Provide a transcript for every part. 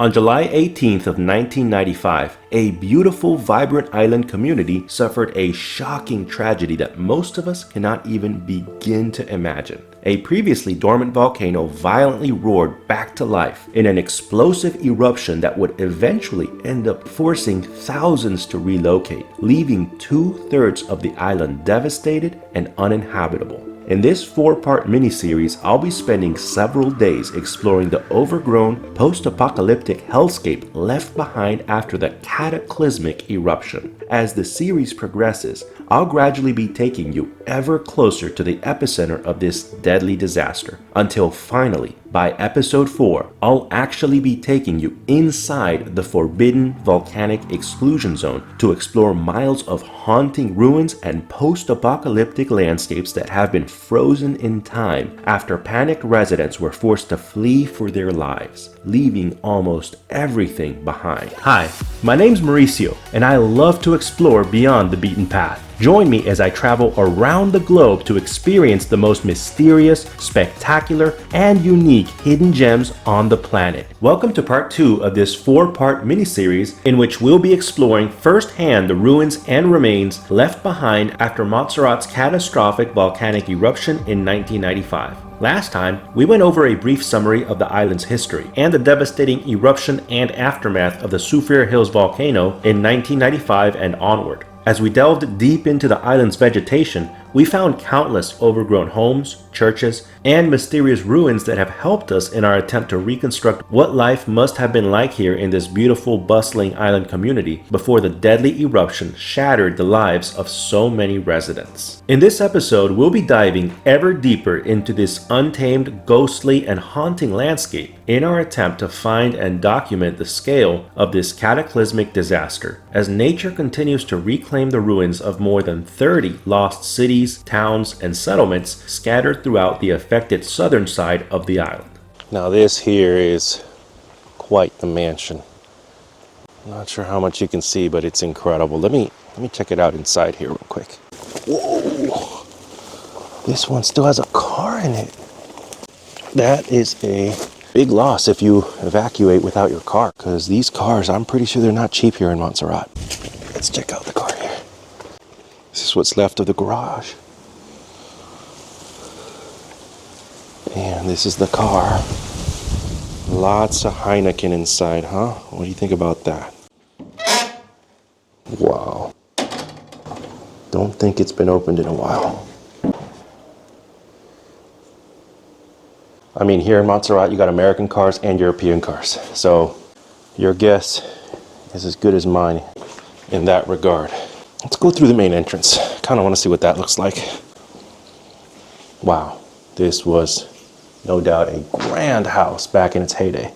On July 18th of 1995, a beautiful, vibrant island community suffered a shocking tragedy that most of us cannot even begin to imagine. A previously dormant volcano violently roared back to life in an explosive eruption that would eventually end up forcing thousands to relocate, leaving 2/3 of the island devastated and uninhabitable. In this 4-part miniseries, I'll be spending several days exploring the overgrown, post-apocalyptic hellscape left behind after the cataclysmic eruption. As the series progresses, I'll gradually be taking you ever closer to the epicenter of this deadly disaster, until finally, by episode 4, I'll actually be taking you inside the forbidden volcanic exclusion zone to explore miles of haunting ruins and post-apocalyptic landscapes that have been frozen in time after panicked residents were forced to flee for their lives, leaving almost everything behind. Hi, my name's Mauricio, and I love to explore beyond the beaten path. Join me as I travel around the globe to experience the most mysterious, spectacular, and unique hidden gems on the planet. Welcome to part 2 of this 4-part miniseries in which we'll be exploring firsthand the ruins and remains left behind after Montserrat's catastrophic volcanic eruption in 1995. Last time, we went over a brief summary of the island's history and the devastating eruption and aftermath of the Soufriere Hills Volcano in 1995 and onward. As we delved deep into the island's vegetation, we found countless overgrown homes, churches, and mysterious ruins that have helped us in our attempt to reconstruct what life must have been like here in this beautiful, bustling island community before the deadly eruption shattered the lives of so many residents. In this episode, we'll be diving ever deeper into this untamed, ghostly, and haunting landscape in our attempt to find and document the scale of this cataclysmic disaster, as nature continues to reclaim the ruins of more than 30 lost cities, towns, and settlements scattered throughout the affected southern side of the island. Now this here is quite the mansion. Not sure how much you can see, but it's incredible. Let me check it out inside here real quick. Whoa! This one still has a car in it. That is a big loss if you evacuate without your car, because these cars, I'm pretty sure they're not cheap here in Montserrat. Let's check out the car here. This is what's left of the garage. And this is the car. Lots of Heineken inside, huh? What do you think about that? Wow. Don't think it's been opened in a while. I mean, here in Montserrat, you got American cars and European cars. So your guess is as good as mine in that regard. Let's go through the main entrance. Kind of want to see what that looks like. Wow, this was no doubt a grand house back in its heyday.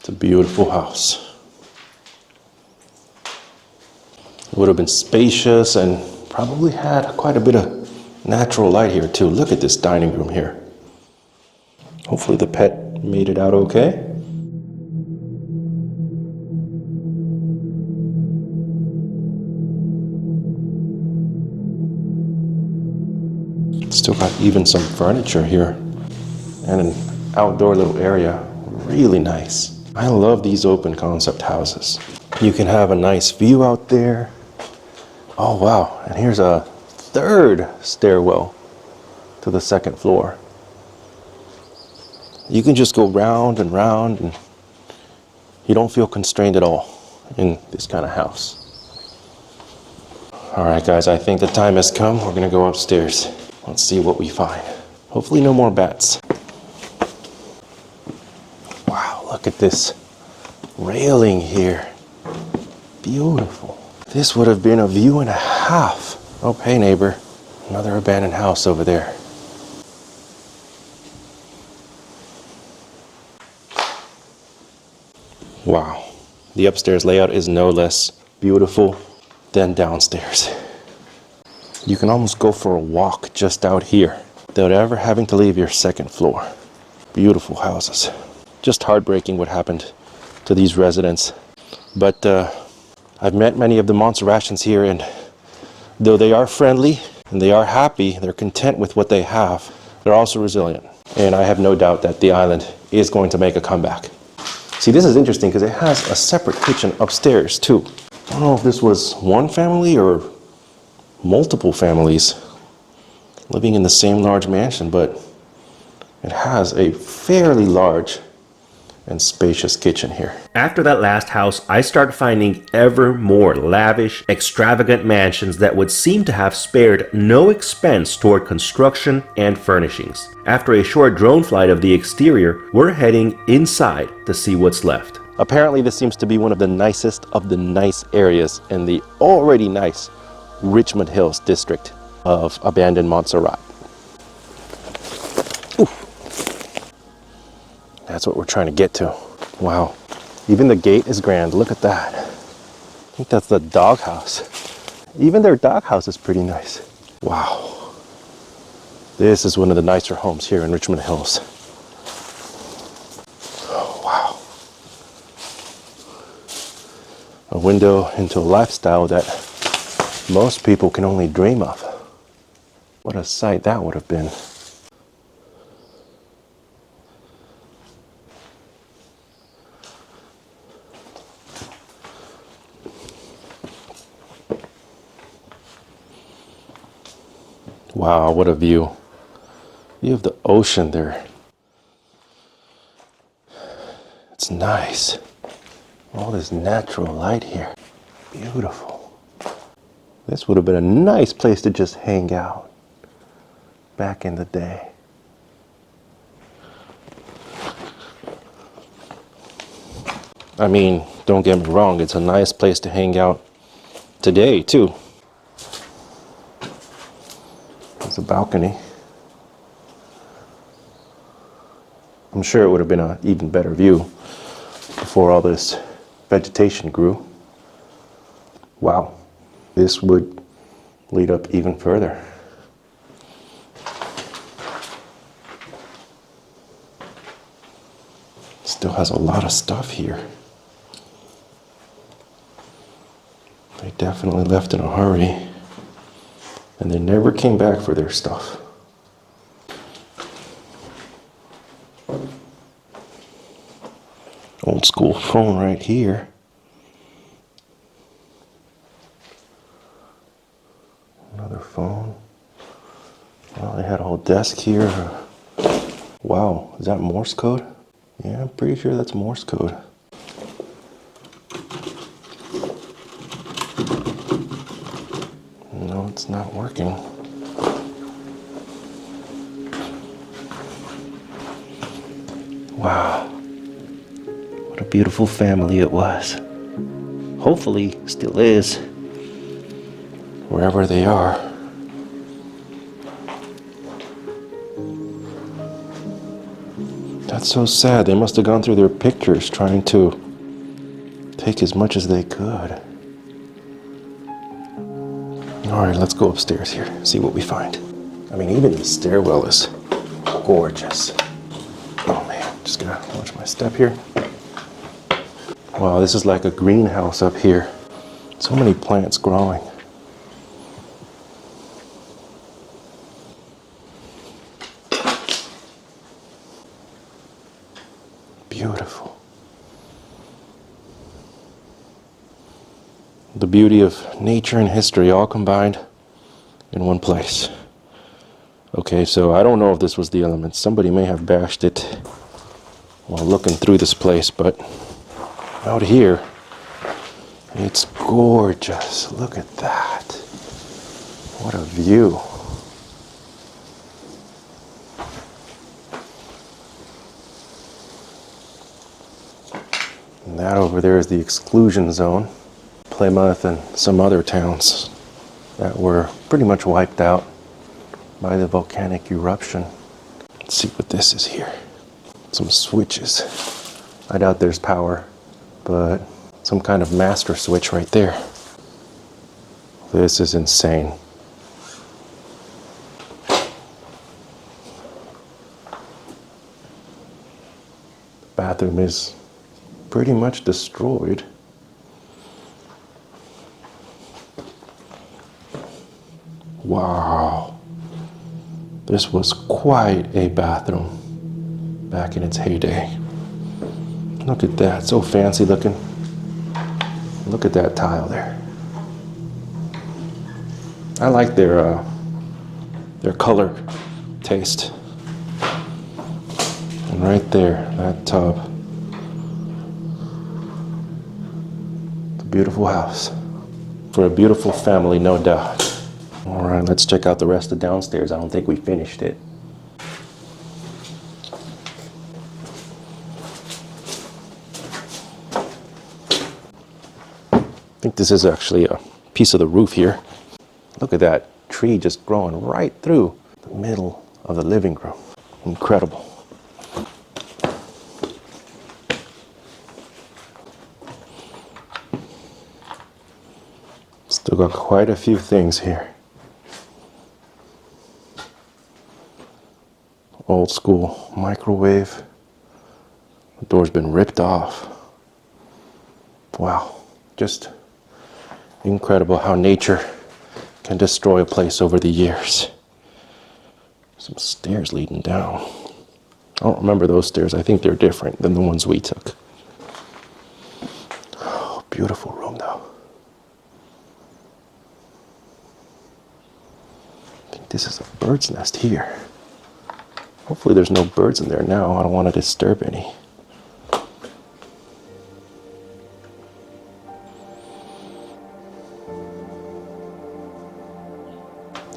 It's a beautiful house. It would have been spacious and probably had quite a bit of natural light here too. Look at this dining room here. Hopefully the pet made it out okay. Still got even some furniture here and an outdoor little area. Really nice. I love these open concept houses. You can have a nice view out there. Oh wow, and here's a third stairwell to the second floor. You can just go round and round and you don't feel constrained at all in this kind of house. All right guys, I think the time has come. We're gonna go upstairs. Let's see what we find. Hopefully no more bats. Wow, look at this railing here. Beautiful. This would have been a view and a half. Oh, hey neighbor, another abandoned house over there. Wow, the upstairs layout is no less beautiful than downstairs. You can almost go for a walk just out here without ever having to leave your second floor. Beautiful houses. Just heartbreaking what happened to these residents. But I've met many of the Montserratians here, and though they are friendly, And they are happy, they're content with what they have. They're also resilient. And I have no doubt that the island is going to make a comeback. See, this is interesting because it has a separate kitchen upstairs too. I don't know if this was one family or multiple families living in the same large mansion, but it has a fairly large and spacious kitchen here. After that last house, I started finding ever more lavish, extravagant mansions that would seem to have spared no expense toward construction and furnishings. After a short drone flight of the exterior, we're heading inside to see what's left. Apparently this seems to be one of the nicest of the nice areas in the already nice Richmond Hills district of abandoned Montserrat. Ooh. That's what we're trying to get to. Wow. Even the gate is grand. Look at that. I think that's the doghouse. Even their doghouse is pretty nice. Wow. This is one of the nicer homes here in Richmond Hills. Oh, wow. A window into a lifestyle that most people can only dream of. What a sight that would have been. Wow, what a view. You have the ocean there. It's nice. All this natural light here. Beautiful. This would have been a nice place to just hang out back in the day. I mean, don't get me wrong, it's a nice place to hang out today too. There's a balcony. I'm sure it would have been an even better view before all this vegetation grew. Wow, this would lead up even further. Still has a lot of stuff here. They definitely left in a hurry, and they never came back for their stuff. Old school phone right here. Another phone. Well, they had a whole desk here. Wow, is that Morse code? Yeah, I'm pretty sure that's Morse code. No, it's not working. Wow. What a beautiful family it was. Hopefully, still is. Wherever they are. That's so sad. They must have gone through their pictures trying to take as much as they could. All right, let's go upstairs here, see what we find. I mean, even the stairwell is gorgeous. Oh man, just gotta watch my step here. Wow, this is like a greenhouse up here. So many plants growing. Beautiful. The beauty of nature and history all combined in one place. Okay, so I don't know if this was the elements. Somebody may have bashed it while looking through this place, but out here, it's gorgeous. Look at that. What a view. And that over there is the exclusion zone. Plymouth and some other towns that were pretty much wiped out by the volcanic eruption. Let's see what this is here. Some switches. I doubt there's power, but some kind of master switch right there. This is insane. The bathroom is pretty much destroyed. Wow. This was quite a bathroom back in its heyday. Look at that, so fancy looking. Look at that tile there. I like their color taste. And right there, that tub. It's a beautiful house. For a beautiful family, no doubt. All right, let's check out the rest of downstairs. I don't think we finished it. I think this is actually a piece of the roof here. Look at that tree just growing right through the middle of the living room. Incredible. Still got quite a few things here. Old school microwave. The door's been ripped off. Wow, just incredible how nature can destroy a place over the years. Some stairs leading down. I don't remember those stairs. I think they're different than the ones we took. Oh, beautiful room though. I think this is a bird's nest here. Hopefully there's no birds in there now. I don't want to disturb any.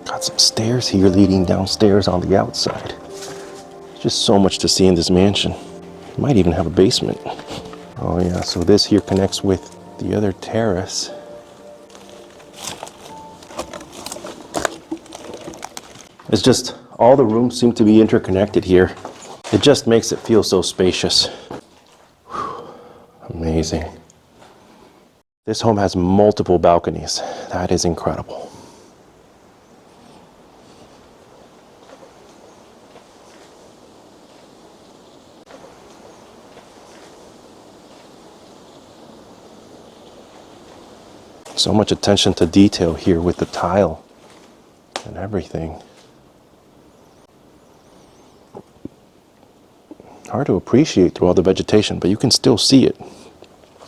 Got some stairs here leading downstairs on the outside. There's just so much to see in this mansion. Might even have a basement. Oh yeah, so this here connects with the other terrace. It's just, all the rooms seem to be interconnected here. It just makes it feel so spacious. Whew, amazing. This home has multiple balconies. That is incredible. So much attention to detail here with the tile and everything. Hard to appreciate through all the vegetation, but you can still see it.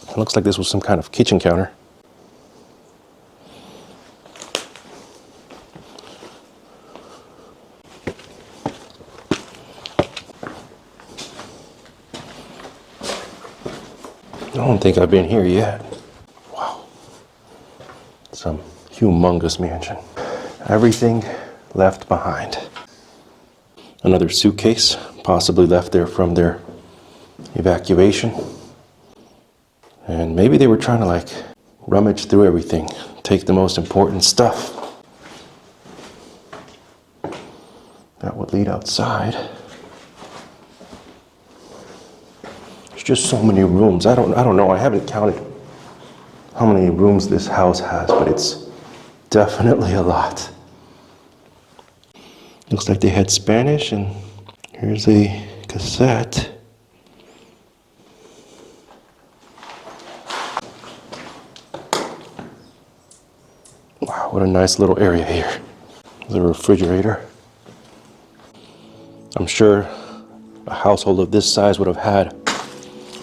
It looks like this was some kind of kitchen counter. I don't think I've been here yet. Wow. Some humongous mansion. Everything left behind. Another suitcase, possibly left there from their evacuation. And maybe they were trying to like rummage through everything, take the most important stuff. That would lead outside. There's just so many rooms. I don't know. I haven't counted how many rooms this house has, but it's definitely a lot. Looks like they had Spanish, and here's a cassette. Wow, what a nice little area here. There's a refrigerator. I'm sure a household of this size would have had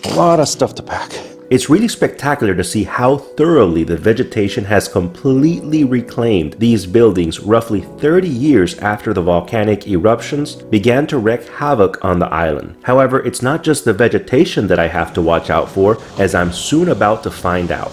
a lot of stuff to pack. It's really spectacular to see how thoroughly the vegetation has completely reclaimed these buildings roughly 30 years after the volcanic eruptions began to wreak havoc on the island. However, it's not just the vegetation that I have to watch out for, as I'm soon about to find out.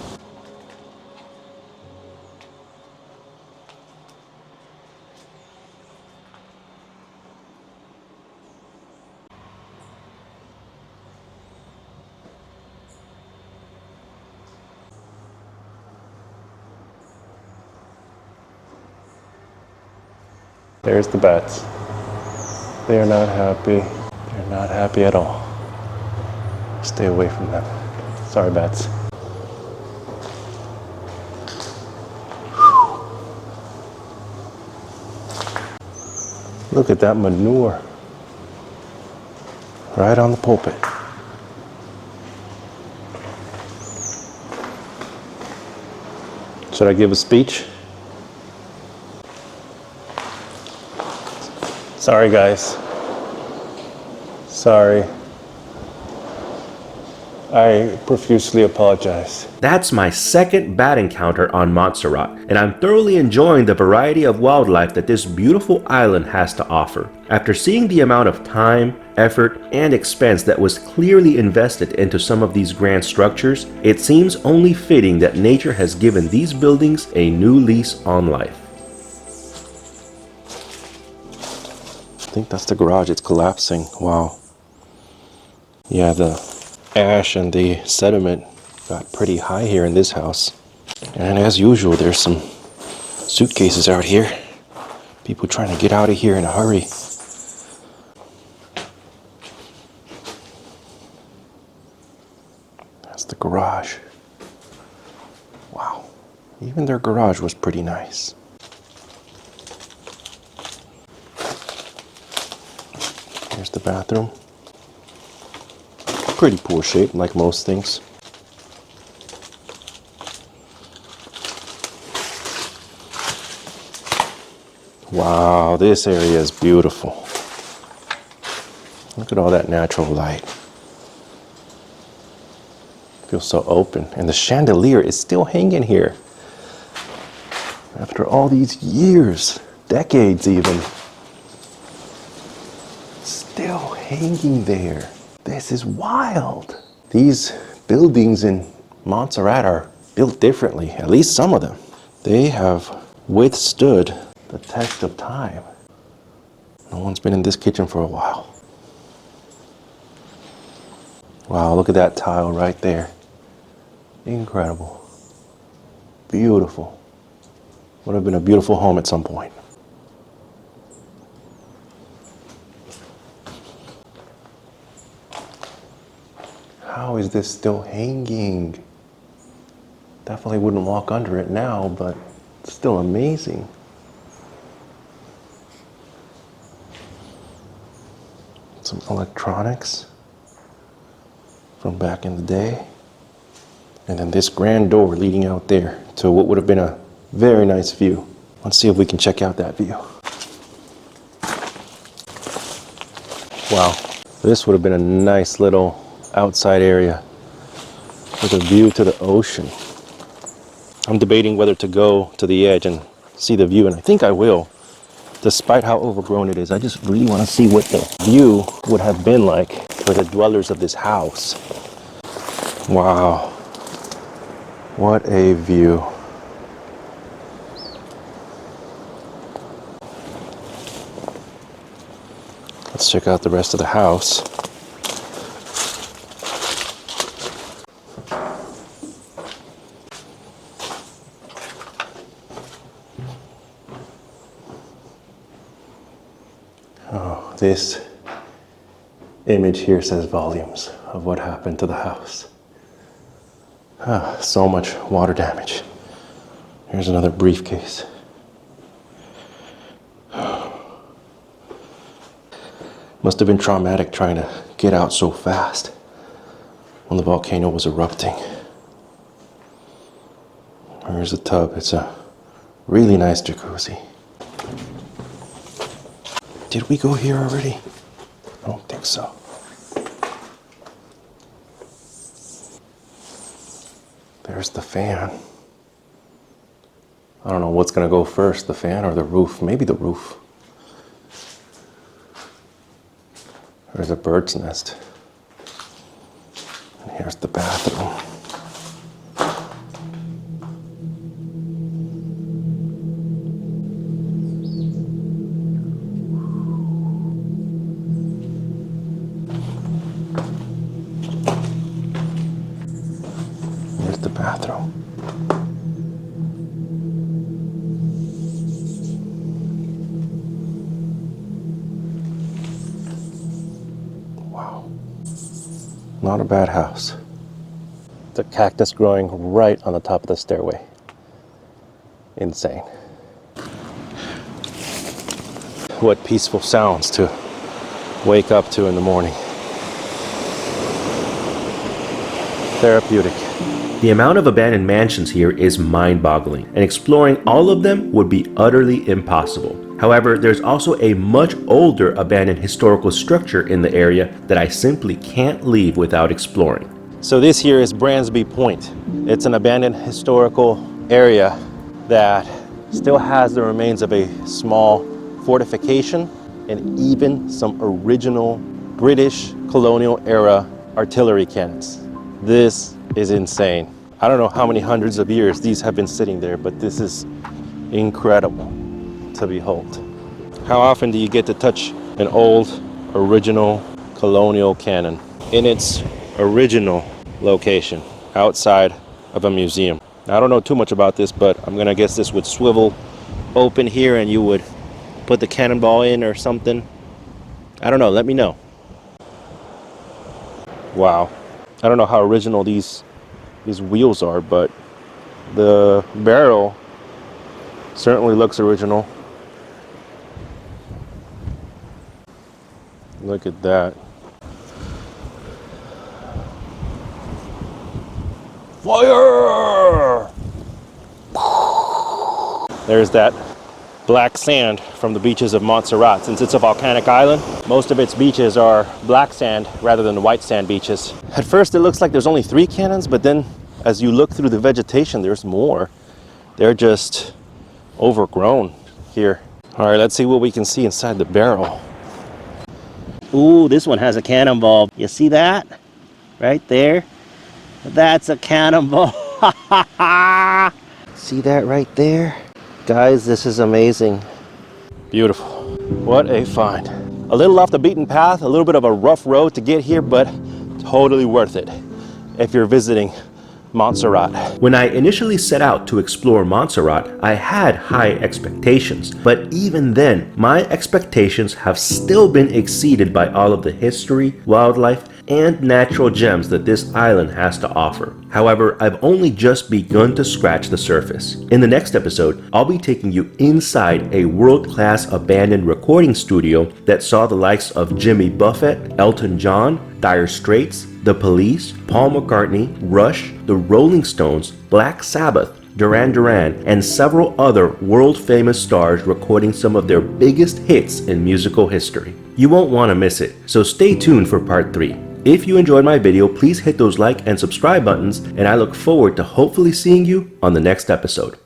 There's the bats. They are not happy. They're not happy at all. Stay away from them. Sorry, bats. Look at that manure. Right on the pulpit. Should I give a speech? Sorry, guys. Sorry. I profusely apologize. That's my second bat encounter on Montserrat, and I'm thoroughly enjoying the variety of wildlife that this beautiful island has to offer. After seeing the amount of time, effort, and expense that was clearly invested into some of these grand structures, it seems only fitting that nature has given these buildings a new lease on life. I think that's the garage. It's collapsing. Wow. Yeah, the ash and the sediment got pretty high here in this house. And as usual, there's some suitcases out here. People trying to get out of here in a hurry. That's the garage. Wow. Even their garage was pretty nice. Here's the bathroom. Pretty poor shape, like most things. Wow, this area is beautiful. Look at all that natural light. Feels so open. And the chandelier is still hanging here. After all these years, decades even. Still hanging there. This is wild. These buildings in Montserrat are built differently, at least some of them. They have withstood the test of time. No one's been in this kitchen for a while. Wow, look at that tile right there. Incredible. Beautiful. Would have been a beautiful home at some point. How is this still hanging? Definitely wouldn't walk under it now, but it's still amazing. Some electronics from back in the day. And then this grand door leading out there to what would have been a very nice view. Let's see if we can check out that view. Wow, this would have been a nice little outside area with a view to the ocean. I'm debating whether to go to the edge and see the view, and I think I will, despite how overgrown it is. I just really want to see what the view would have been like for the dwellers of this house. Wow, what a view. Let's check out the rest of the house. This image here says volumes of what happened to the house. So much water damage. Here's another briefcase. Must have been traumatic trying to get out so fast when the volcano was erupting. Here's a tub. It's a really nice jacuzzi. Did we go here already? I don't think so. There's the fan. I don't know what's gonna go first, the fan or the roof. Maybe the roof. There's a bird's nest. And here's the bathroom. Here's the bathroom. Wow. Not a bad house. The cactus growing right on the top of the stairway. Insane. What peaceful sounds to wake up to in the morning. Therapeutic. The amount of abandoned mansions here is mind-boggling, and exploring all of them would be utterly impossible. However, there's also a much older abandoned historical structure in the area that I simply can't leave without exploring. So this here is Bransby Point. It's an abandoned historical area that still has the remains of a small fortification and even some original British colonial era artillery cannons. This is insane. I don't know how many hundreds of years these have been sitting there, but this is incredible to behold. How often do you get to touch an old original colonial cannon in its original location outside of a museum? I don't know too much about this, but I'm gonna guess this would swivel open here and you would put the cannonball in or something. I don't know, let me know. Wow, I don't know how original these wheels are, but the barrel certainly looks original. Look at that. Fire! There's that black sand from the beaches of Montserrat. Since it's a volcanic island, most of its beaches are black sand rather than white sand beaches. At first it looks like there's only 3 cannons, but then as you look through the vegetation, there's more. They're just overgrown here. All right, let's see what we can see inside the barrel. Ooh, this one has a cannonball. You see that? Right there? That's a cannonball. See that right there? Guys, this is amazing. Beautiful. What a find. A little off the beaten path, a little bit of a rough road to get here, but totally worth it if you're visiting Montserrat. When I initially set out to explore Montserrat, I had high expectations, but even then, my expectations have still been exceeded by all of the history, wildlife, and natural gems that this island has to offer. However, I've only just begun to scratch the surface. In the next episode, I'll be taking you inside a world-class abandoned recording studio that saw the likes of Jimmy Buffett, Elton John, Dire Straits, The Police, Paul McCartney, Rush, The Rolling Stones, Black Sabbath, Duran Duran, and several other world-famous stars recording some of their biggest hits in musical history. You won't want to miss it, so stay tuned for part 3. If you enjoyed my video, please hit those like and subscribe buttons, and I look forward to hopefully seeing you on the next episode.